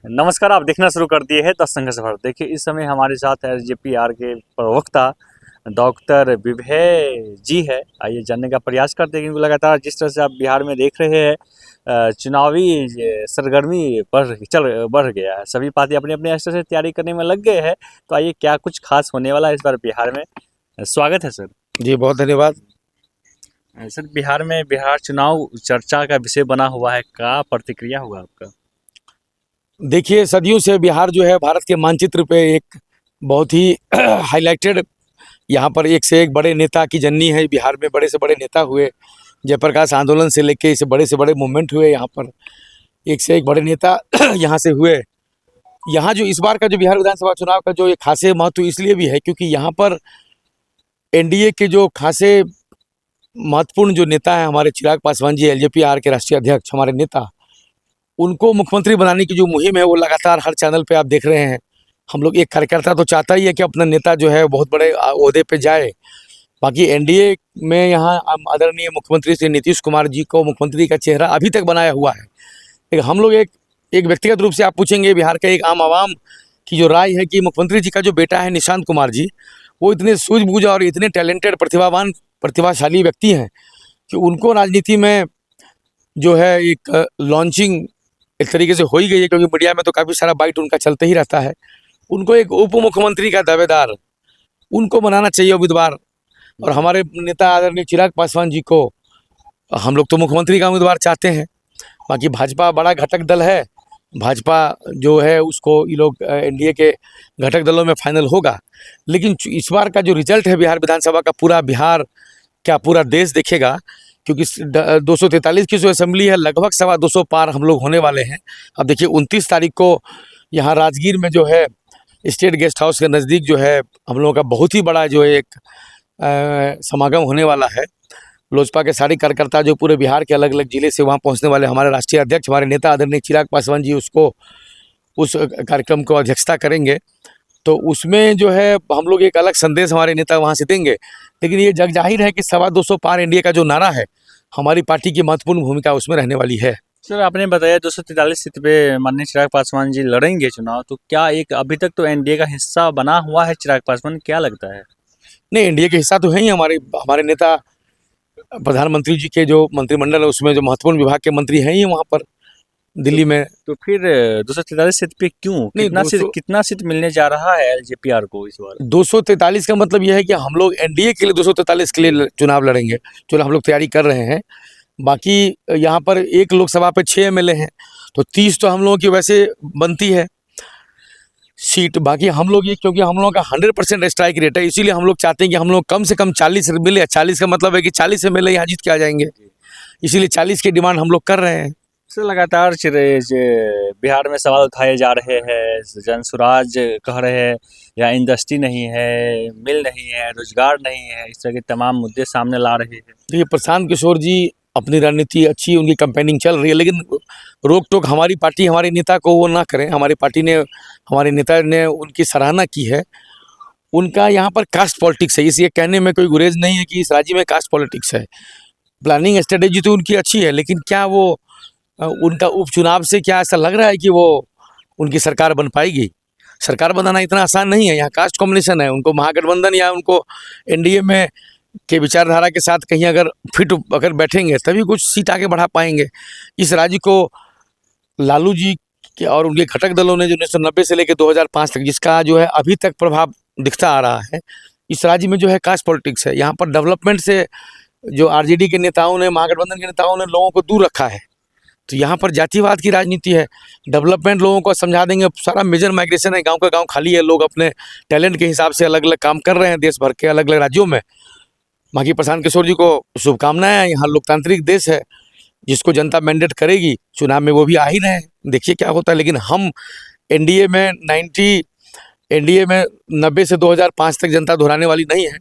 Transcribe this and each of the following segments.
नमस्कार, आप देखना शुरू कर दिए हैं 10 संघर्ष भारत। देखिए, इस समय हमारे साथ एलजेपीआर के प्रवक्ता डॉक्टर विभय जी है। आइए जानने का प्रयास करते हैं कि लगातार जिस तरह से आप बिहार में देख रहे हैं चुनावी सरगर्मी बढ़ गया है। सभी पार्टी अपनी अपनी स्तर से तैयारी करने में लग गए हैं। तो आइए, क्या कुछ खास होने वाला है इस बार बिहार में? स्वागत है सर। जी बहुत धन्यवाद। सर, बिहार चुनाव चर्चा का विषय बना हुआ है, क्या प्रतिक्रिया हुआ आपका? देखिए, सदियों से बिहार जो है भारत के मानचित्र पे एक बहुत ही हाईलाइटेड, यहाँ पर एक से एक बड़े नेता की जननी है। बिहार में बड़े से बड़े नेता हुए, जयप्रकाश आंदोलन से लेके इसे बड़े से बड़े मूवमेंट हुए। यहाँ पर एक से एक बड़े नेता यहाँ से हुए। यहाँ जो इस बार का जो बिहार विधानसभा चुनाव का जो एक खासे महत्व इसलिए भी है क्योंकि यहाँ पर एनडीए के जो खासे महत्वपूर्ण जो नेता हैं हमारे चिराग पासवान जी, एलजेपीआर के राष्ट्रीय अध्यक्ष, हमारे नेता, उनको मुख्यमंत्री बनाने की जो मुहिम है वो लगातार हर चैनल पे आप देख रहे हैं। हम लोग, एक कार्यकर्ता तो चाहता ही है कि अपना नेता जो है बहुत बड़े ओहदे पे जाए। बाकी एनडीए में यहाँ आदरणीय मुख्यमंत्री श्री नीतीश कुमार जी को मुख्यमंत्री का चेहरा अभी तक बनाया हुआ है। लेकिन हम लोग एक व्यक्तिगत रूप से आप पूछेंगे, बिहार के एक आम आवाम की जो राय है कि मुख्यमंत्री जी का जो बेटा है निशांत कुमार जी, वो इतने सूझबूझ और इतने टैलेंटेड प्रतिभाशाली व्यक्ति हैं कि उनको राजनीति में जो है एक लॉन्चिंग एक तरीके से हो ही गई है, क्योंकि मीडिया में तो काफ़ी सारा बाइट उनका चलते ही रहता है। उनको एक उप मुख्यमंत्री का दावेदार उनको बनाना चाहिए उम्मीदवार। और हमारे नेता आदरणीय चिराग पासवान जी को हम लोग तो मुख्यमंत्री का उम्मीदवार चाहते हैं। बाकी भाजपा बड़ा घटक दल है, भाजपा जो है उसको ये लोग एनडीए के घटक दलों में फाइनल होगा। लेकिन इस बार का जो रिजल्ट है बिहार विधानसभा का, पूरा बिहार क्या पूरा देश देखेगा, क्योंकि 243 की जो असेंबली है लगभग 225 पार हम लोग होने वाले हैं। अब देखिए 29 तारीख को यहाँ राजगीर में जो है स्टेट गेस्ट हाउस के नज़दीक जो है हम लोगों का बहुत ही बड़ा जो एक समागम होने वाला है। लोजपा के सारे कार्यकर्ता जो पूरे बिहार के अलग अलग जिले से वहाँ पहुँचने वाले, हमारे राष्ट्रीय अध्यक्ष हमारे नेता आदरणीय चिराग पासवान जी उस कार्यक्रम को अध्यक्षता करेंगे। तो उसमें जो है हम लोग एक अलग संदेश हमारे नेता वहाँ से देंगे। लेकिन ये जग जाहिर है कि 225 पार एनडीए का जो नारा है, हमारी पार्टी की महत्वपूर्ण भूमिका उसमें रहने वाली है। सर, आपने बताया 243 सीट पे माननीय चिराग पासवान जी लड़ेंगे चुनाव, तो क्या एक अभी तक तो एनडीए का हिस्सा बना हुआ है चिराग पासवान, क्या लगता है? नहीं, एनडीए के हिस्सा तो है ही। हमारे नेता प्रधानमंत्री जी के जो मंत्रिमंडल है उसमें जो महत्वपूर्ण विभाग के मंत्री हैं ही वहाँ पर दिल्ली में। तो फिर 243 सीट पे क्यों, कितना सीट मिलने जा रहा है एलजेपीआर को इस बार? 243 का मतलब यह है कि हम लोग एनडीए के लिए 243 के लिए चुनाव लड़ेंगे। चलो, हम लोग तैयारी कर रहे हैं। बाकी यहाँ पर एक लोकसभा पे 6 एमएलए हैं, तो 30 तो हम लोगों की वैसे बनती है सीट। बाकी हम लोग ये, क्योंकि हम लोगों का 100% स्ट्राइक रेट है, इसीलिए हम लोग चाहते हैं कि हम लोग कम से कम 40 मिले। 40 का मतलब है कि 40 एमएलए यहाँ जीत के आ जाएंगे, इसीलिए 40 की डिमांड हम लोग कर रहे हैं। सर, लगातार बिहार में सवाल उठाए जा रहे हैं, जनसुराज कह रहे हैं, यहाँ इंडस्ट्री नहीं है, मिल नहीं है, रोजगार नहीं है, इस तरह के तमाम मुद्दे सामने ला रहे हैं। देखिए, प्रशांत किशोर जी अपनी रणनीति अच्छी, उनकी कैंपेनिंग चल रही है, लेकिन रोक टोक हमारी पार्टी, हमारे नेता को वो ना करें। हमारी पार्टी ने, हमारे नेता ने उनकी सराहना की है। उनका यहाँ पर कास्ट पॉलिटिक्स है, इस ये कहने में कोई गुरेज नहीं है कि इस राज्य में कास्ट पॉलिटिक्स है। प्लानिंग स्ट्रेटेजी तो उनकी अच्छी है, लेकिन क्या वो उनका उपचुनाव से क्या ऐसा लग रहा है कि वो उनकी सरकार बन पाएगी? सरकार बनाना इतना आसान नहीं है। यहाँ कास्ट कॉम्बिनेशन है, उनको महागठबंधन या उनको एनडीए में के विचारधारा के साथ कहीं अगर बैठेंगे तभी कुछ सीट आगे बढ़ा पाएंगे। इस राज्य को लालू जी के और उनके घटक दलों ने जो 1990 से लेकर 2005 तक जिसका जो है अभी तक प्रभाव दिखता आ रहा है, इस राज्य में जो है कास्ट पॉलिटिक्स है। यहाँ पर डेवलपमेंट से जो आरजेडी के नेताओं ने, महागठबंधन के नेताओं ने लोगों को दूर रखा है। तो यहाँ पर जातिवाद की राजनीति है। डेवलपमेंट लोगों को समझा देंगे, सारा मेजर माइग्रेशन है, गांव का गांव खाली है, लोग अपने टैलेंट के हिसाब से अलग अलग काम कर रहे हैं देश भर के अलग अलग राज्यों में। बाकी प्रशांत किशोर जी को शुभकामनाएं हैं। यहाँ लोकतांत्रिक देश है, जिसको जनता मैंडेट करेगी चुनाव में वो भी आ ही रहे हैं, देखिए क्या होता है। लेकिन हम एनडीए में 90 से 2005 तक जनता दोहराने वाली नहीं है।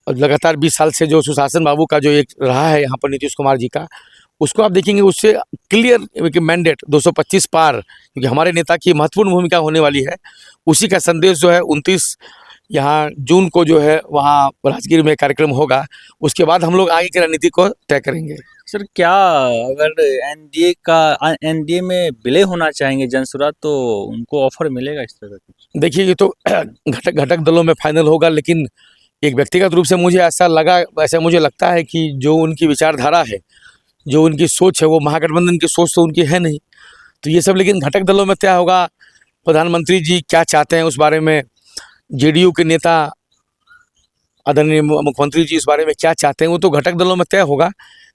और लगातार 20 साल से जो सुशासन बाबू का जो एक रहा है यहाँ पर नीतीश कुमार जी का, उसको आप देखेंगे, उससे क्लियर मैंडेट 225 पार, क्योंकि हमारे नेता की महत्वपूर्ण भूमिका होने वाली है। उसी का संदेश जो है 29 यहाँ जून को जो है वहाँ राजगीर में कार्यक्रम होगा। उसके बाद हम लोग आगे की रणनीति को तय करेंगे। सर क्या अगर एनडीए में विलय होना चाहेंगे जनसुराज तो उनको ऑफर मिलेगा इस तरह का? देखिए ये तो घटक घटक दलों में फाइनल होगा, लेकिन एक व्यक्तिगत रूप से मुझे ऐसा लगा, ऐसा मुझे लगता है कि जो उनकी विचारधारा है, जो उनकी सोच है, वो महागठबंधन की सोच तो उनकी है नहीं। तो ये सब लेकिन घटक दलों में तय होगा। प्रधानमंत्री जी क्या चाहते हैं उस बारे में, जेडीयू के नेता आदरणीय मुख्यमंत्री जी इस बारे में क्या चाहते हैं, वो तो घटक दलों में तय होगा।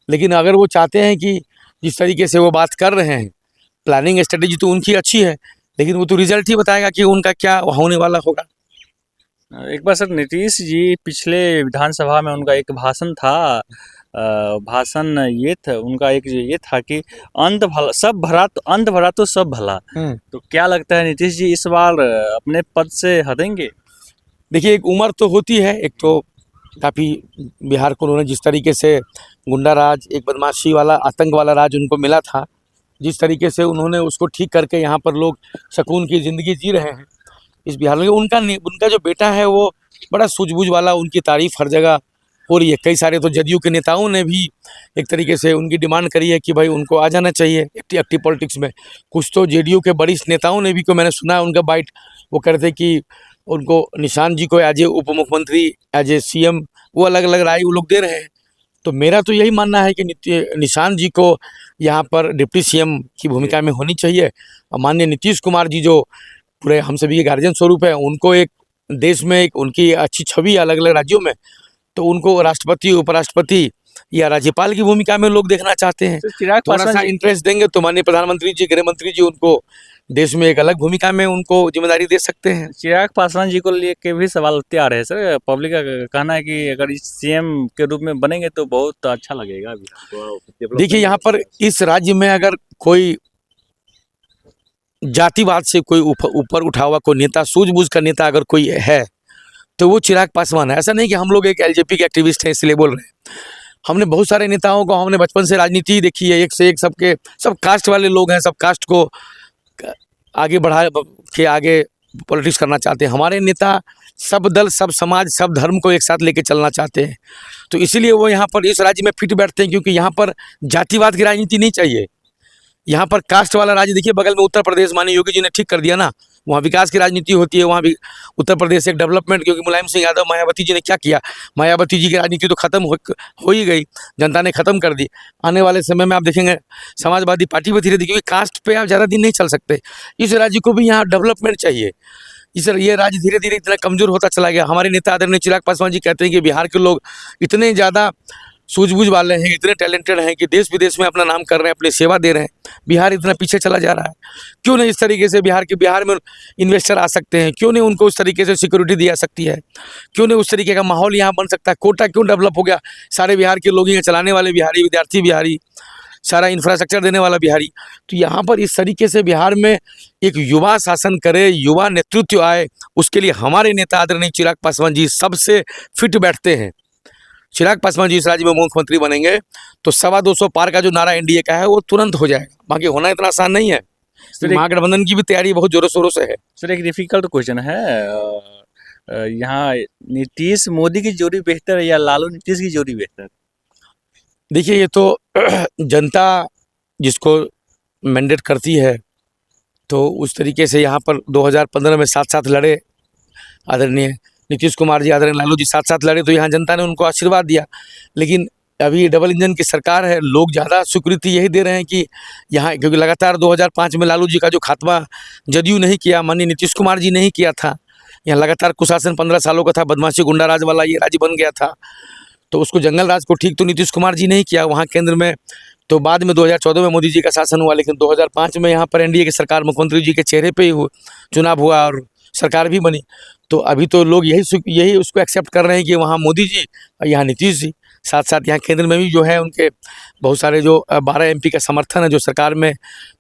लेकिन अगर वो चाहते हैं कि जिस तरीके से वो बात कर रहे हैं, प्लानिंग स्ट्रेटेजी तो उनकी अच्छी है, लेकिन वो तो रिजल्ट ही बताएगा कि उनका क्या होने वाला होगा। एक बार सर नीतीश जी पिछले विधानसभा में उनका एक भाषण था, भाषण ये था उनका, एक ये था कि अंत भला सब भला तो अंत भला तो सब भला। तो क्या लगता है नीतीश जी इस बार अपने पद से हटेंगे? देखिए एक उम्र तो होती है, एक तो काफ़ी बिहार को उन्होंने जिस तरीके से गुंडा राज, एक बदमाशी वाला आतंक वाला राज उनको मिला था, जिस तरीके से उन्होंने उसको ठीक करके यहाँ पर लोग सुकून की ज़िंदगी जी रहे हैं इस बिहार में। उनका जो बेटा है वो बड़ा सूझबूझ वाला, उनकी तारीफ हर जगह हो रही है। कई सारे तो जदयू के नेताओं ने भी एक तरीके से उनकी डिमांड करी है कि भाई उनको आ जाना चाहिए एक्टिव पॉलिटिक्स में। कुछ तो जेडीयू के वरिष्ठ नेताओं ने भी, को मैंने सुना है उनका बाइट, वो कह रहे थे कि उनको निशांत जी को एज ए उप मुख्यमंत्री, एज ए सीएम, वो अलग अलग राय वो लोग दे रहे हैं। तो मेरा तो यही मानना है कि निशांत जी को यहाँ पर डिप्टी सीएम की भूमिका में होनी चाहिए। और माननीय नीतीश कुमार जी जो पूरे हम सभी के गार्जियन स्वरूप है, उनको एक देश में एक उनकी अच्छी छवि है अलग अलग राज्यों में, तो उनको राष्ट्रपति, उपराष्ट्रपति या राज्यपाल की भूमिका में लोग देखना चाहते हैं। चिराग थोड़ा पासवान सा इंटरेस्ट देंगे तो माननीय प्रधानमंत्री जी, गृह मंत्री जी उनको देश में एक अलग भूमिका में उनको जिम्मेदारी दे सकते हैं। चिराग पासवान जी को लेके भी सवाल उठते आ रहे हैं सर। पब्लिक का कहना है कि अगर इस सीएम के रूप में बनेंगे तो बहुत अच्छा लगेगा बिहार को। देखिए यहाँ पर इस राज्य में अगर कोई जातिवाद से कोई ऊपर उठा हुआ कोई नेता, सूझबूझ का नेता अगर कोई है तो वो चिराग पासवान है। ऐसा नहीं कि हम लोग एक एलजेपी के एक्टिविस्ट हैं इसलिए बोल रहे हैं। हमने बहुत सारे नेताओं को, हमने बचपन से राजनीति देखी है, एक से एक सबके सब कास्ट वाले लोग हैं, सब कास्ट को आगे बढ़ा के आगे पॉलिटिक्स करना चाहते हैं। हमारे नेता सब दल, सब समाज, सब धर्म को एक साथ लेके चलना चाहते हैं। तो इसीलिए वो यहाँ पर इस राज्य में फिट बैठते हैं, क्योंकि यहाँ पर जातिवाद की राजनीति नहीं चाहिए। यहाँ पर कास्ट वाला राज्य, देखिए बगल में उत्तर प्रदेश, माननीय योगी जी ने ठीक कर दिया ना, वहाँ विकास की राजनीति होती है। वहाँ भी उत्तर प्रदेश एक डेवलपमेंट, क्योंकि मुलायम सिंह यादव, मायावती जी ने क्या किया, मायावती जी की राजनीति तो खत्म हो ही गई, जनता ने खत्म कर दी। आने वाले समय में आप देखेंगे समाजवादी पार्टी भी धीरे धीरे, क्योंकि कास्ट पे आप ज़्यादा दिन नहीं चल सकते। इस राज्य को भी यहाँ डेवलपमेंट चाहिए। ये राज्य धीरे धीरे इतना कमज़ोर होता चला गया। हमारे नेता आदरणीय चिराग पासवान जी कहते हैं कि बिहार के लोग इतने ज़्यादा सूझबूझ वाले हैं, इतने टैलेंटेड हैं कि देश विदेश में अपना नाम कर रहे हैं, अपनी सेवा दे रहे हैं। बिहार इतना पीछे चला जा रहा है, क्यों नहीं इस तरीके से बिहार में इन्वेस्टर आ सकते हैं, क्यों नहीं उनको उस तरीके से सिक्योरिटी दी जा सकती है, क्यों नहीं उस तरीके का माहौल यहाँ बन सकता है। कोटा क्यों डेवलप हो गया, सारे बिहार के लोग ही चलाने वाले बिहारी, विद्यार्थी बिहारी, सारा इंफ्रास्ट्रक्चर देने वाला बिहारी। तो यहाँ पर इस तरीके से बिहार में एक युवा शासन करे, युवा नेतृत्व आए, उसके लिए हमारे नेता आदरणीय चिराग पासवान जी सबसे फिट बैठते हैं। चिराग पासवान जी इस राज्य में मुख्यमंत्री बनेंगे तो 225 पार का जो नारा एनडीए का है वो तुरंत हो जाएगा। बाकी होना इतना आसान नहीं है। महागठबंधन की भी तैयारी बहुत जोरों शोरों से है। सर एक डिफिकल्ट क्वेश्चन है, यहाँ नीतीश मोदी की जोड़ी बेहतर है या लालू नीतीश की जोड़ी बेहतर? देखिए ये तो जनता जिसको मैंडेट करती है, तो उस तरीके से यहाँ पर 2015 में साथ साथ लड़े आदरणीय नीतीश कुमार जी, आदरणीय लालू जी साथ साथ लड़े, तो यहाँ जनता ने उनको आशीर्वाद दिया। लेकिन अभी डबल इंजन की सरकार है, लोग ज़्यादा स्वीकृति यही दे रहे हैं कि यहाँ, क्योंकि लगातार 2005 में लालू जी का जो खात्मा जदयू नहीं किया, माननीय नीतीश कुमार जी नहीं किया था। यहाँ लगातार कुशासन 15 सालों का था, बदमाशी गुंडा राज वाला ये राज्य बन गया था। तो उसको जंगल राज को ठीक तो नीतीश कुमार जी नहीं किया वहाँ केंद्र में। तो बाद में 2014 में मोदी जी का शासन हुआ, लेकिन 2005 में यहाँ पर एनडीए की सरकार मुख्यमंत्री जी के चेहरे पे ही चुनाव हुआ और सरकार भी बनी। तो अभी तो लोग यही उसको एक्सेप्ट कर रहे हैं कि वहाँ मोदी जी और यहाँ नीतीश जी, साथ साथ यहाँ केंद्र में भी जो है उनके बहुत सारे जो 12 एमपी का समर्थन है जो सरकार में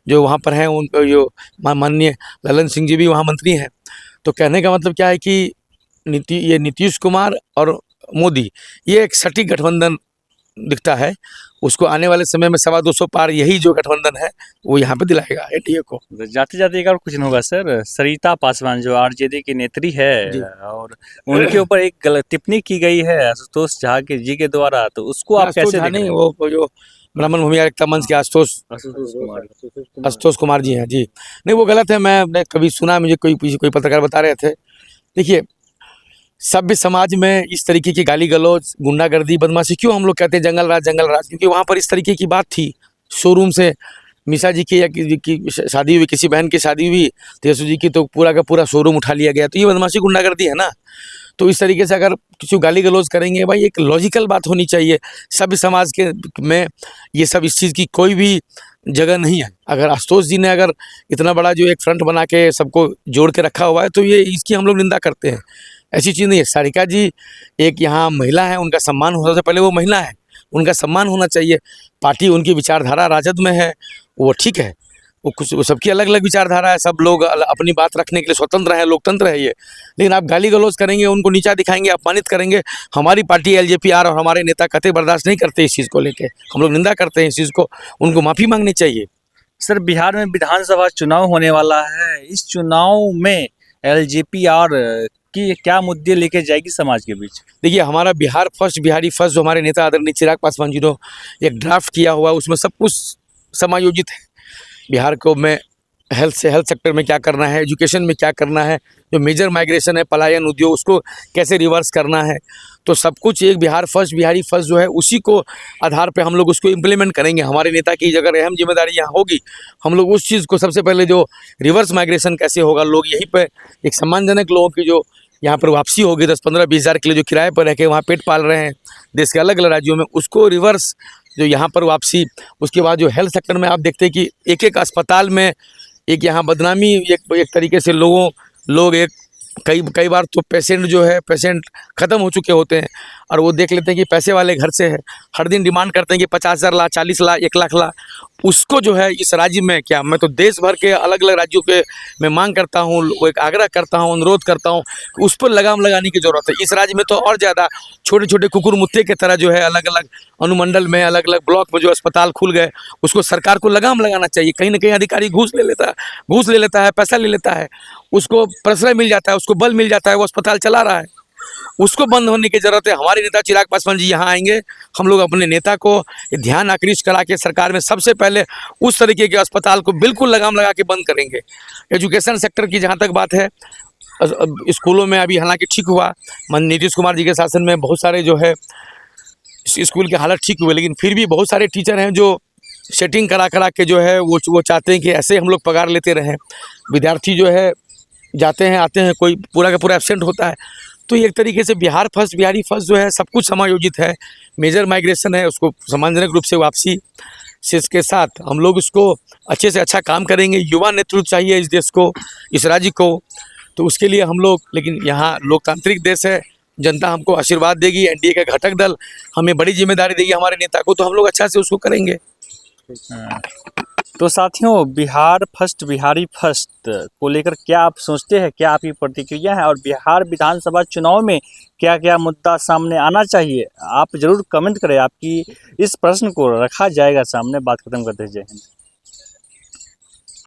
जो वहाँ पर हैं, उनको जो माननीय ललन सिंह जी भी वहाँ मंत्री हैं। तो कहने का मतलब क्या है कि ये नीतीश कुमार और मोदी, ये एक सटीक गठबंधन दिखता है। उसको आने वाले समय में 225 पार यही जो गठबंधन है वो यहाँ पे दिलाएगा एनडीए को। जाते जाते एक और क्वेश्चन होगा सर, सरिता पासवान जो आरजेडी की नेत्री है और उनके ऊपर एक गलत टिप्पणी की गई है आशुतोष झा जी के द्वारा, तो उसको आप कैसे देख रहे हैं? वो जो ब्राह्मण भूमि एकता मंच के आशुतोष कुमार जी हैं जी। नहीं, वो गलत है, मैंने कभी सुना, मुझे कोई पत्रकार बता रहे थे। देखिए, सभ्य समाज में इस तरीके की गाली गलौज, गुंडागर्दी, बदमाशी क्यों हम लोग कहते हैं जंगल राज, क्योंकि वहाँ पर इस तरीके की बात थी। शोरूम से मिशा जी की या की शादी हुई, किसी बहन की शादी हुई, तेसु जी की, तो पूरा का पूरा शोरूम उठा लिया गया। तो ये बदमाशी गुंडागर्दी है ना। तो इस तरीके से अगर किसी गाली गलौज करेंगे, भाई एक लॉजिकल बात होनी चाहिए। सभ्य समाज के में ये सब इस चीज़ की कोई भी जगह नहीं है। अगर आशुतोष जी ने अगर इतना बड़ा जो एक फ्रंट बना के सबको जोड़ के रखा हुआ है, तो ये इसकी हम लोग निंदा करते हैं। ऐसी चीज़ नहीं है। सारिका जी एक यहाँ महिला है, उनका सम्मान होना चाहिए। पहले वो महिला है, उनका सम्मान होना चाहिए। पार्टी, उनकी विचारधारा राजद में है, वो ठीक है। वो सबकी अलग अलग विचारधारा है, सब लोग अपनी बात रखने के लिए स्वतंत्र है, लोकतंत्र है ये। लेकिन आप गाली गलौज करेंगे, उनको नीचा दिखाएंगे, अपमानित करेंगे। हमारी पार्टी एलजेपीआर और हमारे नेता कतई बर्दाश्त नहीं करते इस चीज़ को लेके। हम लोग निंदा करते हैं इस चीज़ को, उनको माफ़ी मांगनी चाहिए। सर, बिहार में विधानसभा चुनाव होने वाला है। इस चुनाव में एलजेपीआर की क्या मुद्दे लेके जाएगी समाज के बीच? देखिए, हमारा बिहार फर्स्ट, बिहारी फर्स्ट, जो हमारे नेता आदरणीय चिराग पासवान जी ने एक ड्राफ्ट किया हुआ है, उसमें सब कुछ समायोजित है। बिहार को में हेल्थ सेक्टर में क्या करना है, एजुकेशन में क्या करना है, जो मेजर माइग्रेशन है, पलायन उद्योग, उसको कैसे रिवर्स करना है। तो सब कुछ एक बिहार फर्स्ट, बिहारी फर्स्ट जो है, उसी को आधार पे हम लोग उसको इम्प्लीमेंट करेंगे। हमारे नेता की अगर अहम जिम्मेदारी यहाँ होगी, हम लोग उस चीज़ को सबसे पहले, जो रिवर्स माइग्रेशन कैसे होगा, लोग यहीं पर एक सम्मानजनक लोगों की जो यहाँ पर वापसी होगी, 10-15-20 हज़ार के लिए जो किराए पर रह के वहाँ पेट पाल रहे हैं देश के अलग अलग राज्यों में, उसको रिवर्स जो यहाँ पर वापसी। उसके बाद जो हेल्थ सेक्टर में आप देखते हैं कि एक एक अस्पताल में एक यहाँ बदनामी, एक तरीके से लोग एक कई बार तो पेशेंट ख़त्म हो चुके होते हैं, और वो देख लेते हैं कि पैसे वाले घर से है, हर दिन डिमांड करते हैं कि 50,000 ला, 40 ला, 1 लाख ला। उसको जो है इस राज्य में, क्या मैं तो देश भर के अलग अलग राज्यों के मैं मांग करता हूँ, वो एक आग्रह करता हूँ, अनुरोध करता हूँ, उस पर लगाम लगाने की ज़रूरत है। इस राज्य में तो और ज़्यादा छोटे छोटे कुकुर मुत्ते की तरह जो है अलग अलग अनुमंडल में, अलग अलग ब्लॉक में जो अस्पताल खुल गए, उसको सरकार को लगाम लगाना चाहिए। कहीं ना कहीं अधिकारी घूस ले लेता है, पैसा ले लेता है, उसको प्रश्रय मिल जाता है, उसको बल मिल जाता है, वो अस्पताल चला रहा है। उसको बंद होने की ज़रूरत है। हमारे नेता चिराग पासवान जी यहाँ आएंगे, हम लोग अपने नेता को ध्यान आकृष्ट करा के सरकार में सबसे पहले उस तरीके के अस्पताल को बिल्कुल लगाम लगा के बंद करेंगे। एजुकेशन सेक्टर की जहाँ तक बात है, स्कूलों में अभी हालांकि ठीक हुआ, नीतीश कुमार जी के शासन में बहुत सारे जो है स्कूल की हालत ठीक हुई, लेकिन फिर भी बहुत सारे टीचर हैं जो सेटिंग करा के जो है वो चाहते हैं कि ऐसे हम लोग पगार लेते रहें। विद्यार्थी जो है जाते हैं आते हैं, कोई पूरा का पूरा एब्सेंट होता है। तो एक तरीके से बिहार फर्स्ट, बिहारी फर्स्ट जो है, सब कुछ समायोजित है। मेजर माइग्रेशन है, उसको सम्मानजनक रूप से वापसी से इसके साथ हम लोग उसको अच्छे से अच्छा काम करेंगे। युवा नेतृत्व चाहिए इस देश को, इस राज्य को, तो उसके लिए हम लोग, लेकिन यहाँ लोकतांत्रिक देश है, जनता हमको आशीर्वाद देगी, एनडीए का घटक दल हमें बड़ी जिम्मेदारी देगी हमारे नेता को, तो हम लोग अच्छा से उसको करेंगे। तो साथियों, बिहार फर्स्ट, बिहारी फर्स्ट को लेकर क्या आप सोचते हैं, क्या आपकी प्रतिक्रिया है, और बिहार विधानसभा चुनाव में क्या क्या मुद्दा सामने आना चाहिए, आप जरूर कमेंट करें। आपकी इस प्रश्न को रखा जाएगा सामने। बात खत्म करते हैं। जय हिंद।